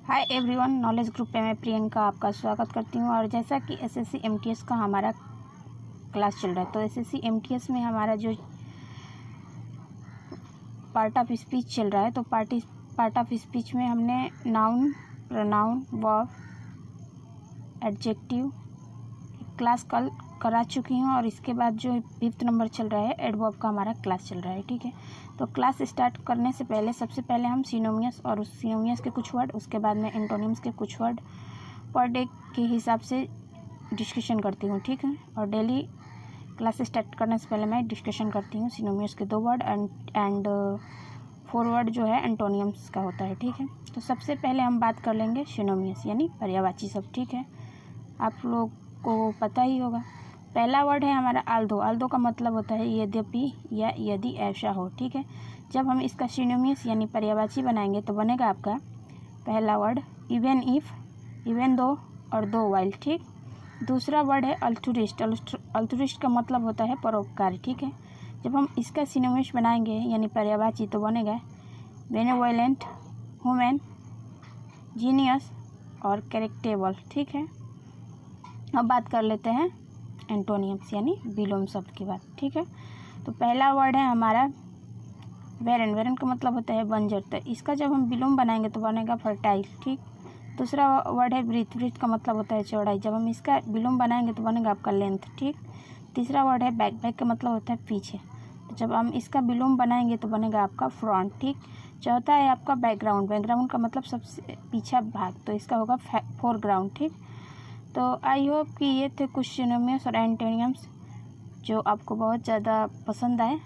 Hi everyone, knowledge group पे मैं प्रियंका आपका स्वागत करती हूँ। और जैसा कि एसएससी एमटीएस का हमारा क्लास चल रहा है, तो एसएससी एमटीएस में हमारा जो पार्ट ऑफ स्पीच चल रहा है, तो पार्ट ऑफ स्पीच में हमने noun, pronoun, verb, adjective class कल करा चुकी हूँ। और इसके बाद जो 5th नंबर चल रहा है, एडवर्ब का हमारा क्लास चल रहा है। ठीक है, तो क्लास स्टार्ट करने से पहले सबसे पहले हम सिनोनियस और उस सिनोनियस के कुछ वर्ड, उसके बाद में एंटोनिम्स के कुछ वर्ड पर डे के हिसाब से डिस्कशन करती हूँ। ठीक है, और डेली क्लास स्टार्ट करने से पहले मैं डिस्कशन करती हूँ सिनोनियस के 2 वर्ड एंड 4 वर्ड जो है एंटोनियम्स का होता है। ठीक है, तो सबसे पहले हम बात कर लेंगे सिनोनियस यानी पर्यायवाची शब्द। ठीक है, आप लोग को पता ही होगा। पहला वर्ड है हमारा आल्दो। आल्दो का मतलब होता है यद्यपि या यदि ऐसा हो। ठीक है, जब हम इसका सिनोनियस यानी पर्यायवाची बनाएंगे तो बनेगा आपका पहला word even if, even though और दो वाइल। ठीक, दूसरा वर्ड है अल्टुरिस्ट। अल्टुरिस्ट का मतलब होता है परोपकारी। ठीक है, जब हम इसका सिनोनियस बनाएंगे यानी पर्यायवाची तो बनेगा बेनेवोलेंट, ह्यूमन, जीनियस और कैरेक्टेबल। ठीक है, अब बात कर लेते हैं एंटोनियम्स यानी विलोम शब्द की बात। ठीक है, तो पहला वर्ड है हमारा वेरन। वेरन का मतलब होता है बंजर, तो इसका जब हम विलोम बनाएंगे तो बनेगा फर्टाइल। ठीक, दूसरा वर्ड है ब्रीथ। ब्रीथ का मतलब होता है चौड़ाई, जब हम इसका विलोम बनाएंगे तो बनेगा आपका लेंथ। ठीक, तीसरा वर्ड है बैक। बैक का मतलब होता है पीछे, तो जब हम इसका विलोम बनाएंगे तो बनेगा आपका फ्रंट। ठीक, चौथा है आपका बैकग्राउंड। बैकग्राउंड का मतलब सबसे पीछा भाग, तो इसका होगा फोरग्राउंड। ठीक, तो आई होप कि ये थे कुछ सिनोनिम्स और एंटोनिम्स जो आपको बहुत ज़्यादा पसंद आए।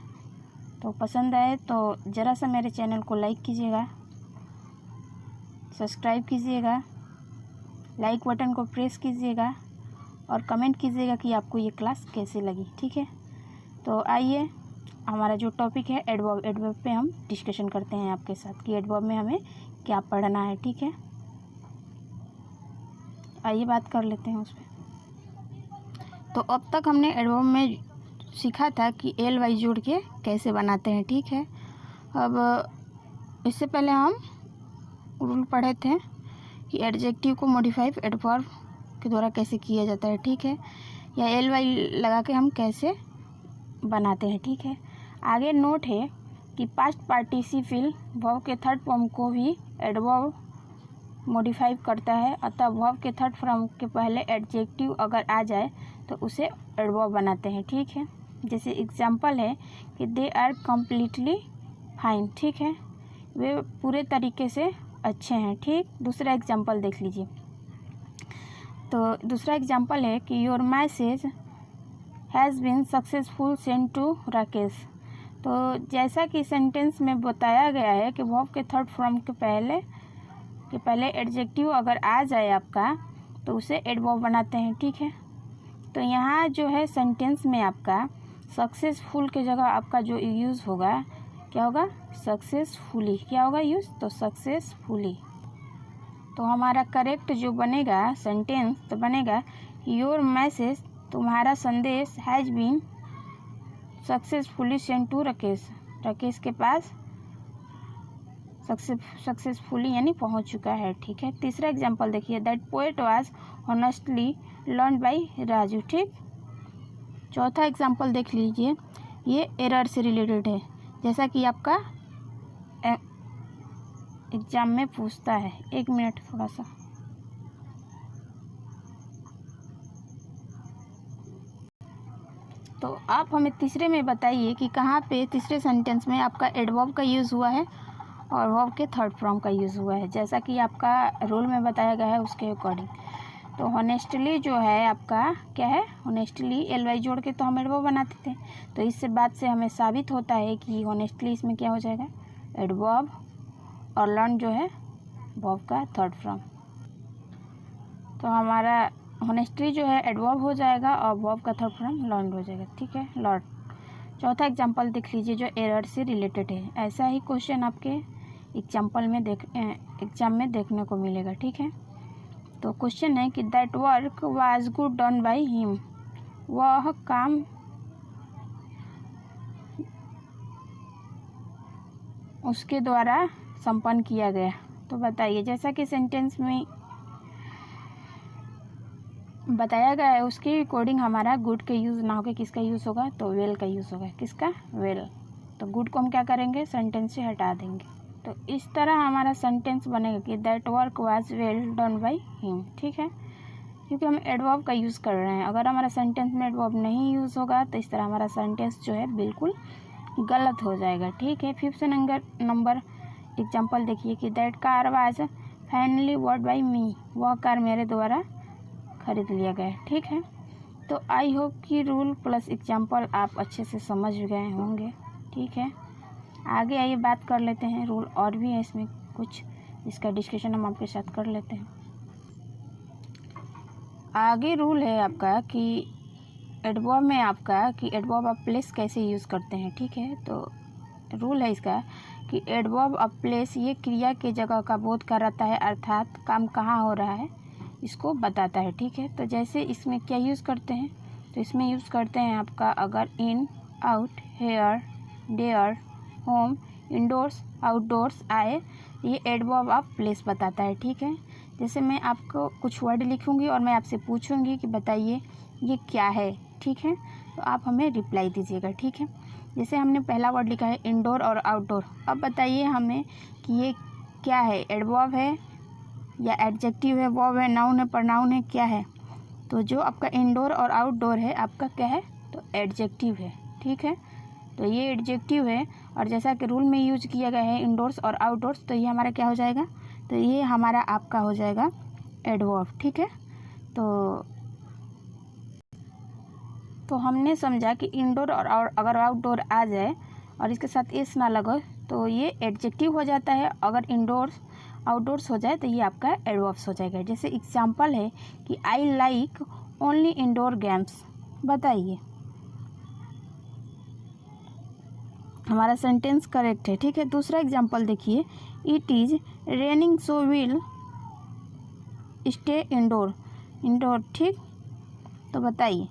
तो पसंद आए तो ज़रा सा मेरे चैनल को लाइक कीजिएगा, सब्सक्राइब कीजिएगा, लाइक बटन को प्रेस कीजिएगा और कमेंट कीजिएगा कि आपको ये क्लास कैसे लगी। ठीक है, तो आइए हमारा जो टॉपिक है एडवर्ब, एडवर्ब पे हम डिस्कशन करते हैं आपके साथ कि एडवर्ब में हमें क्या पढ़ना है। ठीक है, आइए बात कर लेते हैं उस पर। तो अब तक हमने एडवर्ब में सीखा था कि एल वाई जोड़ के कैसे बनाते हैं। ठीक है, अब इससे पहले हम रूल पढ़े थे कि एडजेक्टिव को मॉडिफाई एडवर्ब के द्वारा कैसे किया जाता है। ठीक है, या एल वाई लगा के हम कैसे बनाते हैं। ठीक है, आगे नोट है कि पास्ट पार्टिसिपल वर्ब के थर्ड फॉर्म को भी एडवर्ब मॉडिफाई करता है, अतः वर्ब के थर्ड फॉर्म के पहले एडजेक्टिव अगर आ जाए तो उसे एडवर्ब बनाते हैं। ठीक है, जैसे एग्जांपल है कि दे आर कम्प्लीटली फाइन। ठीक है, वे पूरे तरीके से अच्छे हैं। ठीक, दूसरा एग्जांपल देख लीजिए। तो दूसरा एग्जांपल है कि your message has been successful send to Rakesh. तो जैसा कि सेंटेंस में बताया गया है कि वर्ब के थर्ड फॉर्म के पहले एडजेक्टिव अगर आ जाए आपका तो उसे एडवर्ब बनाते हैं। ठीक है, तो यहाँ जो है सेंटेंस में आपका सक्सेसफुल के जगह आपका जो यूज़ होगा क्या होगा, सक्सेसफुली। क्या होगा यूज़, तो सक्सेसफुली। तो हमारा करेक्ट जो बनेगा सेंटेंस तो बनेगा योर मैसेज, तुम्हारा संदेश, has been successfully send to Rakesh, Rakesh के पास सक्सेसफुली यानी पहुंच चुका है। ठीक है, तीसरा एग्जांपल देखिए, that poet was honestly learn by Raju. ठीक, चौथा एग्जांपल देख लीजिए, ये एरर से रिलेटेड है, जैसा कि आपका एग्जाम में पूछता है। एक मिनट थोड़ा सा। तो आप हमें तीसरे में बताइए कि कहाँ पे तीसरे सेंटेंस में आपका एडवर्ब का यूज़ हुआ है और वर्ब के थर्ड फॉर्म का यूज़ हुआ है, जैसा कि आपका रूल में बताया गया है उसके अकॉर्डिंग। तो हॉनेस्टली जो है आपका क्या है, हॉनेस्टली एल वाई जोड़ के तो हम एडवर्ब बनाते थे, तो इस बात से हमें साबित होता है कि हॉनेस्टली इसमें क्या हो जाएगा, एडवर्ब, और लर्न जो है वर्ब का थर्ड फॉर्म। तो हमारा हॉनेस्टली जो है एडवर्ब हो जाएगा और वर्ब का थर्ड फॉर्म लर्न हो जाएगा। ठीक है, लर्न। चौथा एग्जाम्पल देख लीजिए जो एरर से रिलेटेड है। ऐसा ही क्वेश्चन आपके एग्जाम्पल में एग्जाम में देखने को मिलेगा। ठीक है, तो क्वेश्चन है कि that work was good done by him, वह काम उसके द्वारा संपन्न किया गया। तो बताइए, जैसा कि सेंटेंस में बताया गया है उसके अकॉर्डिंग हमारा गुड का यूज़ ना होकर किसका यूज़ होगा, तो वेल का यूज़ होगा। किसका, वेल। तो गुड को हम क्या करेंगे, सेंटेंस से हटा देंगे। तो इस तरह हमारा सेंटेंस बनेगा कि that work was well done by him. ठीक है, क्योंकि हम एडवर्ब का यूज़ कर रहे हैं। अगर हमारा सेंटेंस में एडवर्ब नहीं यूज़ होगा तो इस तरह हमारा सेंटेंस जो है बिल्कुल गलत हो जाएगा। ठीक है, 5th नंबर एग्जाम्पल देखिए कि that car was finally bought by me. वह कार मेरे द्वारा खरीद लिया गया। ठीक है, तो आई होप कि रूल प्लस एग्जाम्पल आप अच्छे से समझ गए होंगे। ठीक है, आगे आइए बात कर लेते हैं। रूल और भी है इसमें कुछ, इसका डिस्कशन हम आपके साथ कर लेते हैं। आगे रूल है आपका कि एडवर्ब में आपका कि एडवर्ब ऑफ प्लेस कैसे यूज़ करते हैं। ठीक है, तो रूल है इसका कि एडवर्ब ऑफ प्लेस ये क्रिया के जगह का बोध कराता है, अर्थात काम कहाँ हो रहा है इसको बताता है। ठीक है, तो जैसे इसमें क्या यूज़ करते हैं, तो इसमें यूज़ करते हैं आपका अगर in, out, here, there, home, indoors, outdoors आए, ये एडवर्ब ऑफ प्लेस बताता है। ठीक है, जैसे मैं आपको कुछ वर्ड लिखूंगी और मैं आपसे पूछूंगी कि बताइए ये क्या है। ठीक है, तो आप हमें रिप्लाई दीजिएगा। ठीक है, जैसे हमने पहला वर्ड लिखा है इंडोर और आउटडोर। अब बताइए हमें कि ये क्या है, एडवर्ब है या एडजेक्टिव है, वर्ब है, नाउन है, प्रोनाउन है, क्या है। तो जो आपका इंडोर और आउटडोर है आपका क्या है, तो एडजेक्टिव है। ठीक है, तो ये एडजेक्टिव है और जैसा कि रूल में यूज किया गया है इंडोर्स और आउटडोर्स, तो ये हमारा क्या हो जाएगा, तो ये हमारा आपका हो जाएगा एडवर्ब। ठीक है, तो हमने समझा कि इंडोर और अगर आउटडोर आ जाए और इसके साथ एस ना लगे तो ये एडजेक्टिव हो जाता है। अगर इंडोर्स आउटडोर्स हो जाए तो ये आपका एडवर्ब्स हो जाएगा। जैसे एग्जांपल है कि I like only indoor games. बताइए, हमारा सेंटेंस करेक्ट है। ठीक है, दूसरा एग्जांपल देखिए, it is raining so will stay indoor. ठीक, तो बताइए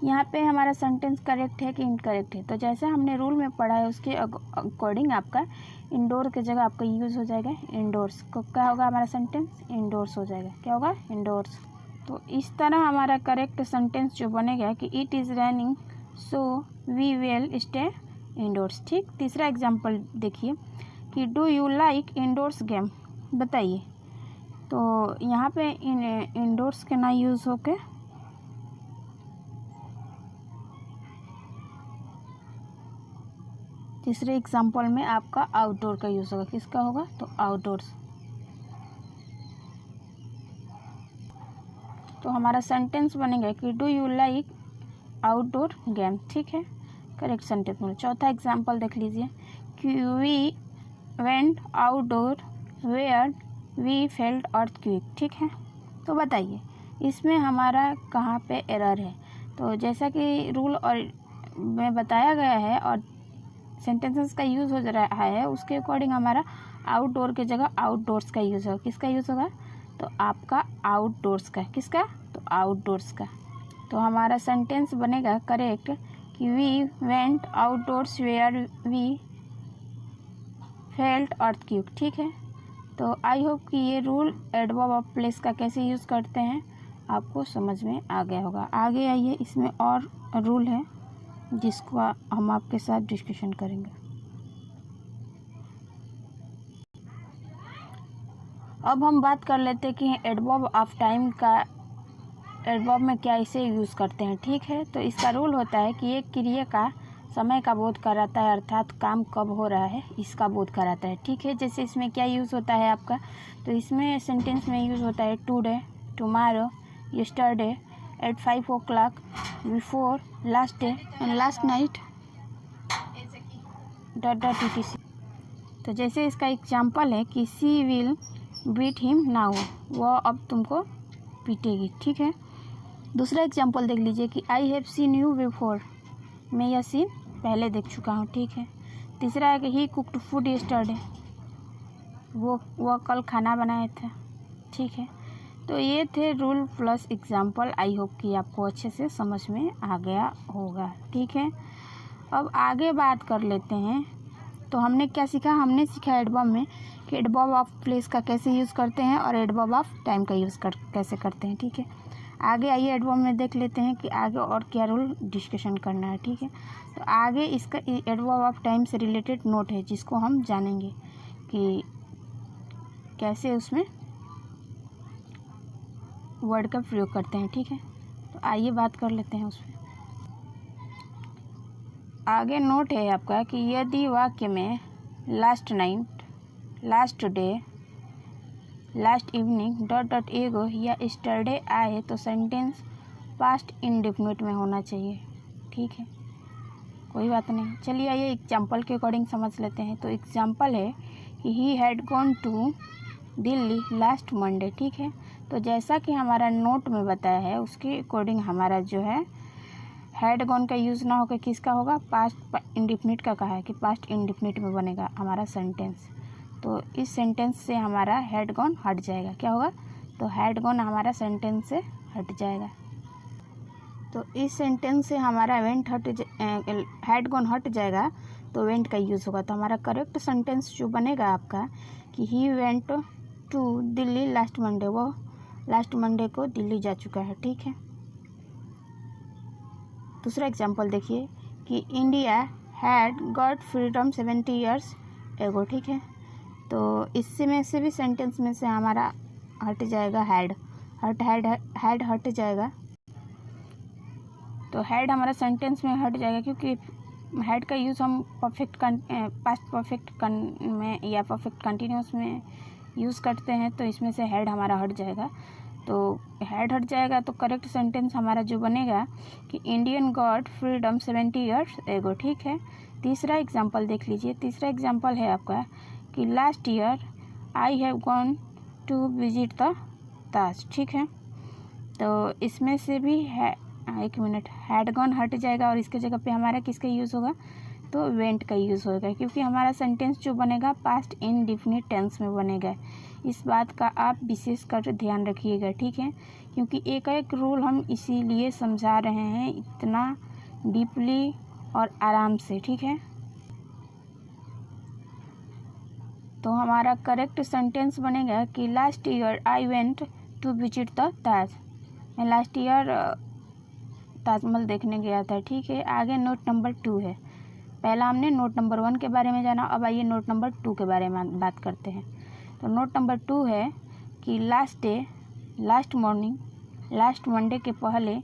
यहाँ पे हमारा सेंटेंस करेक्ट है कि इनकरेक्ट है। तो जैसे हमने रूल में पढ़ा है उसके अकॉर्डिंग आपका इंडोर की जगह आपका यूज़ हो जाएगा इंडोर्स। को क्या होगा, हमारा सेंटेंस इंडोर्स हो जाएगा। क्या होगा, इंडोर्स। तो इस तरह हमारा करेक्ट सेंटेंस जो बनेगा कि it is raining so we will stay indoors. ठीक, तीसरा एग्जाम्पल देखिए कि do you like indoors game. बताइए, तो यहाँ पे इंडोर्स के ना यूज़ होके तीसरे एग्जाम्पल में आपका आउटडोर का यूज़ होगा। किसका होगा, तो आउटडोर्स। तो हमारा सेंटेंस बनेगा कि do you like outdoor game. ठीक है, करेक्ट सेंटेंस में। चौथा एग्जाम्पल देख लीजिए कि we went outdoor where we felt earthquake. ठीक है, तो बताइए इसमें हमारा कहाँ पे एरर है। तो जैसा कि रूल और में बताया गया है और सेंटेंसेस का यूज़ हो रहा है उसके अकॉर्डिंग हमारा आउटडोर की जगह आउटडोर्स का यूज़ होगा। किसका यूज़ होगा, तो आपका आउटडोर्स का। किसका, तो आउटडोर्स का। तो हमारा सेंटेंस बनेगा करेक्ट कि we went outdoors where we felt earthquake. ठीक है, तो आई होप कि ये रूल एडवर्ब ऑफ प्लेस का कैसे यूज़ करते हैं आपको समझ में आ गया होगा। आगे आइए, इसमें और रूल है जिसको हम आपके साथ डिस्कशन करेंगे। अब हम बात कर लेते हैं कि एडवर्ब ऑफ टाइम का एडवर्ब में क्या इसे यूज़ करते हैं। ठीक है, तो इसका रूल होता है कि एक क्रिया का समय का बोध कराता है, अर्थात काम कब हो रहा है इसका बोध कराता है। ठीक है, जैसे इसमें क्या यूज़ होता है आपका, तो इसमें सेंटेंस में यूज़ होता है today, tomorrow, yesterday, at 5 o'clock, before, last day and last night, etc। तो जैसे इसका एग्जाम्पल है कि she will beat him now, वह अब तुमको पीटेगी। ठीक है, दूसरा एग्जाम्पल देख लीजिए कि I have seen you before, मैं यह सीन पहले देख चुका हूँ। ठीक है, तीसरा है कि ही कुक्ड फूड यस्टरडे, वो कल खाना बनाया था। ठीक है, तो ये थे rule plus example. I hope कि आपको अच्छे से समझ में आ गया होगा। ठीक है, अब आगे बात कर लेते हैं तो हमने क्या सीखा, हमने सीखा एडवर्ब में कि एडवर्ब ऑफ प्लेस का कैसे यूज़ करते हैं और एडवर्ब ऑफ टाइम का यूज़ कैसे करते हैं। ठीक है, आगे आइए एडवर्ब में देख लेते हैं कि आगे और क्या रूल डिस्कशन करना है। ठीक है, तो आगे इसका एडवर्ब ऑफ टाइम से रिलेटेड नोट है जिसको हम जानेंगे कि कैसे उसमें वर्ड का प्रयोग करते हैं। ठीक है, तो आइए बात कर लेते हैं उसमें। आगे नोट है आपका कि यदि वाक्य में last night, last day, last evening dot dot एगो या स्टरडे आए तो सेंटेंस पास्ट इंडेफिनिट में होना चाहिए। ठीक है, कोई बात नहीं। चलिए आइए एग्जाम्पल के अकॉर्डिंग समझ लेते हैं। तो एग्जाम्पल है कि he had gone to Delhi last Monday. ठीक है, तो जैसा कि हमारा नोट में बताया है उसके अकॉर्डिंग हमारा जो है हैड गॉन का यूज़ ना होकर किसका होगा, पास्ट इंडेफिनिट का कहा है कि पास्ट इंडेफिनिट में बनेगा हमारा सेंटेंस। तो इस सेंटेंस से हमारा हैड गॉन हट जाएगा। क्या होगा, तो हैड गॉन हमारा सेंटेंस से हट जाएगा। तो इस सेंटेंस से हमारा हैड गॉन हट जाएगा तो वेंट का यूज़ होगा। तो हमारा करेक्ट सेंटेंस जो बनेगा आपका कि he went to Delhi last Monday, वो लास्ट मंडे को दिल्ली जा चुका है। ठीक है, दूसरा एग्जांपल देखिए कि India had got freedom 70 years ago. ठीक है, तो इससे में से भी सेंटेंस में से हमारा हट जाएगा हैड हट जाएगा। तो हैड हमारा सेंटेंस में हट जाएगा क्योंकि हैड का यूज़ हम पास्ट परफेक्ट में या परफेक्ट कंटिन्यूस में यूज़ करते हैं, तो इसमें से हैड हमारा हट जाएगा। तो हैड हट जाएगा तो करेक्ट सेंटेंस हमारा जो बनेगा कि Indian got freedom 70 years ago. ठीक है, तीसरा एग्जांपल देख लीजिए। तीसरा एग्जांपल है आपका कि last year I have gone to visit the Taj. ठीक है, तो इसमें से भी है, एक मिनट, हैड गॉन हट जाएगा और इसके जगह पे हमारा किसका यूज़ होगा, तो वेंट का यूज़ होगा क्योंकि हमारा सेंटेंस जो बनेगा पास्ट इंडेफिनिट टेंस में बनेगा। इस बात का आप विशेष कर ध्यान रखिएगा। ठीक है, क्योंकि एक एक रूल हम इसीलिए समझा रहे हैं इतना डीपली और आराम से। ठीक है, तो हमारा करेक्ट सेंटेंस बनेगा कि last year I went to visit the Taj. मैं लास्ट ईयर ताजमहल देखने गया था। ठीक है, आगे नोट नंबर 2 है। पहला हमने नोट नंबर 1 के बारे में जाना, अब आइए नोट नंबर 2 के बारे में बात करते हैं। तो नोट नंबर 2 है कि last day, last morning, last Monday के पहले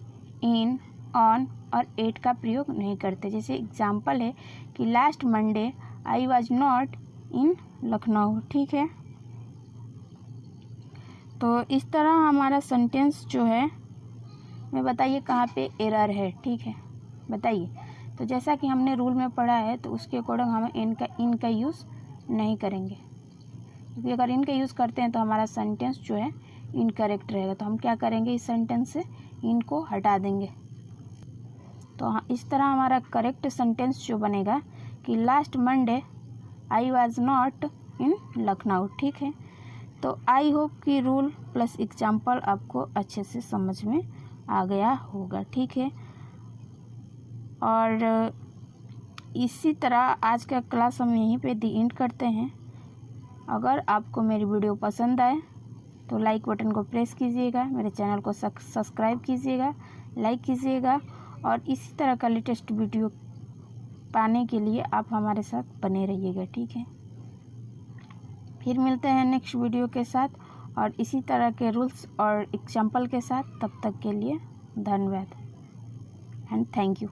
इन, ऑन और एट का प्रयोग नहीं करते। जैसे एग्जाम्पल है कि last Monday I was not in Lucknow. ठीक है, तो इस तरह हमारा सेंटेंस जो है, मैं बताइए कहाँ पे एरर है। ठीक है, बताइए। तो जैसा कि हमने रूल में पढ़ा है तो उसके अकॉर्डिंग हम इनका यूज़ नहीं करेंगे, क्योंकि अगर इनका यूज़ करते हैं तो हमारा सेंटेंस जो है इनकरेक्ट रहेगा। तो हम क्या करेंगे, इस सेंटेंस से इनको हटा देंगे। तो इस तरह हमारा करेक्ट सेंटेंस जो बनेगा कि last Monday I was not in Lucknow. ठीक है, तो आई होप कि रूल प्लस एग्जाम्पल आपको अच्छे से समझ में आ गया होगा। ठीक है, और इसी तरह आज का क्लास हम यहीं पे दी एंड करते हैं। अगर आपको मेरी वीडियो पसंद आए तो लाइक बटन को प्रेस कीजिएगा, मेरे चैनल को सब्सक्राइब कीजिएगा, लाइक कीजिएगा, और इसी तरह का लेटेस्ट वीडियो पाने के लिए आप हमारे साथ बने रहिएगा। ठीक है, फिर मिलते हैं नेक्स्ट वीडियो के साथ और इसी तरह के रूल्स और एग्जाम्पल के साथ। तब तक के लिए धन्यवाद एंड थैंक यू।